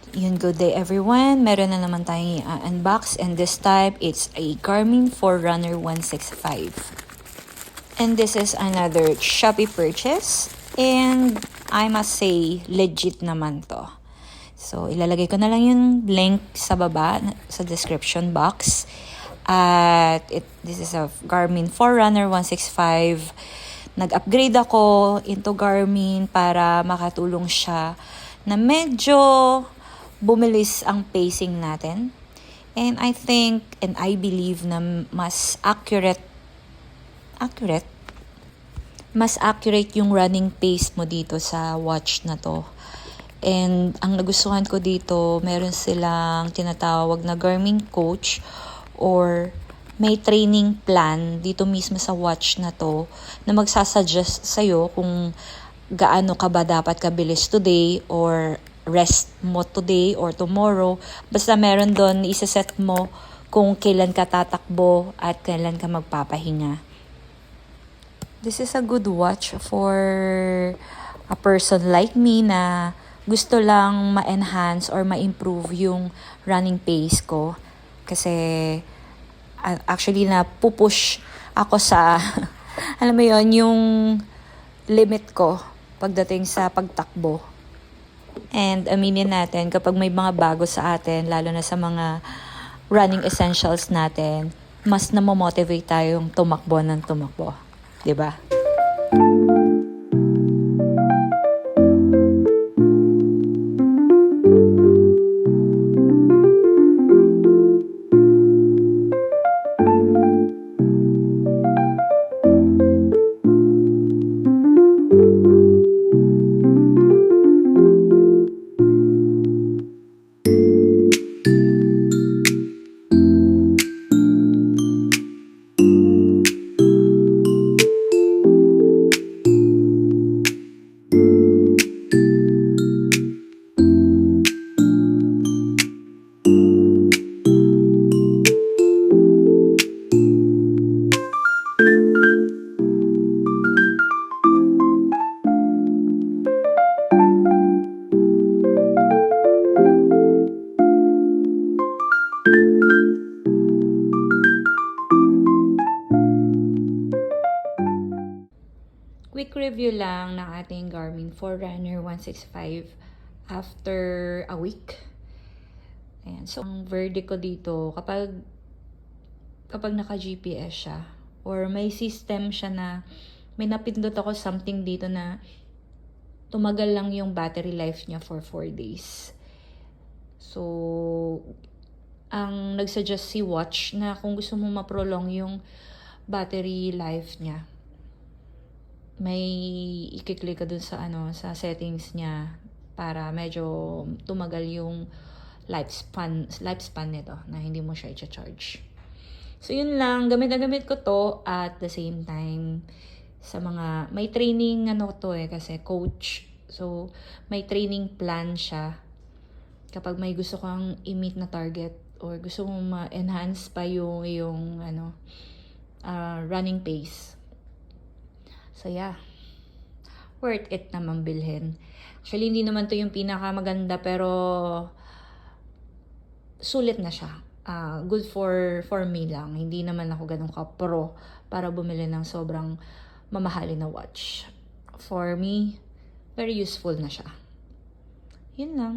Yun, good day everyone. Meron na naman tayong unbox and this time it's a Garmin Forerunner 165. And this is another Shopee purchase and I must say legit naman to. So ilalagay ko na lang yung link sa baba sa description box. At this is a Garmin Forerunner 165. Nag-upgrade ako into Garmin para makatulong siya na medyo bumilis ang pacing natin. And I think and I believe na mas accurate yung running pace mo dito sa watch na to. And ang nagustuhan ko dito, meron silang tinatawag na Garmin Coach or may training plan dito mismo sa watch na to na magsasuggest sa'yo kung gaano ka ba dapat kabilis today or rest mo today or tomorrow. Basta meron doon, isa-set mo kung kailan ka tatakbo at kailan ka magpapahinga. This is a good watch for a person like me na gusto lang ma-enhance or ma-improve yung running pace ko. Kasi actually napupush ako sa alam mo yon yung limit ko pagdating sa pagtakbo. And aminin natin, kapag may mga bago sa atin, lalo na sa mga running essentials natin, mas namomotivate tayong tumakbo ng tumakbo. Diba? Quick review lang ng ating Garmin Forerunner 165 after a week. Ayan. So, ang verdict ko dito, kapag naka-GPS siya or may system siya na may napindot ako something dito na tumagal lang yung battery life niya for 4 days. So, ang nagsuggest si Watch na kung gusto mo ma-prolong yung battery life niya, may i-click ka dun sa sa settings niya para medyo tumagal yung lifespan nito na hindi mo siya i-charge. So yun lang, gamit na gamit ko to at the same time sa mga may training to kasi coach. So may training plan siya kapag may gusto kang i-meet na target or gusto mong ma-enhance pa yung running pace. So yeah, worth it naman bilhin. Actually, hindi naman to yung pinakamaganda pero sulit na siya. Good for me lang. Hindi naman ako ganun ka-pro para bumili ng sobrang mamahalin na watch. For me, very useful na siya. Yun lang.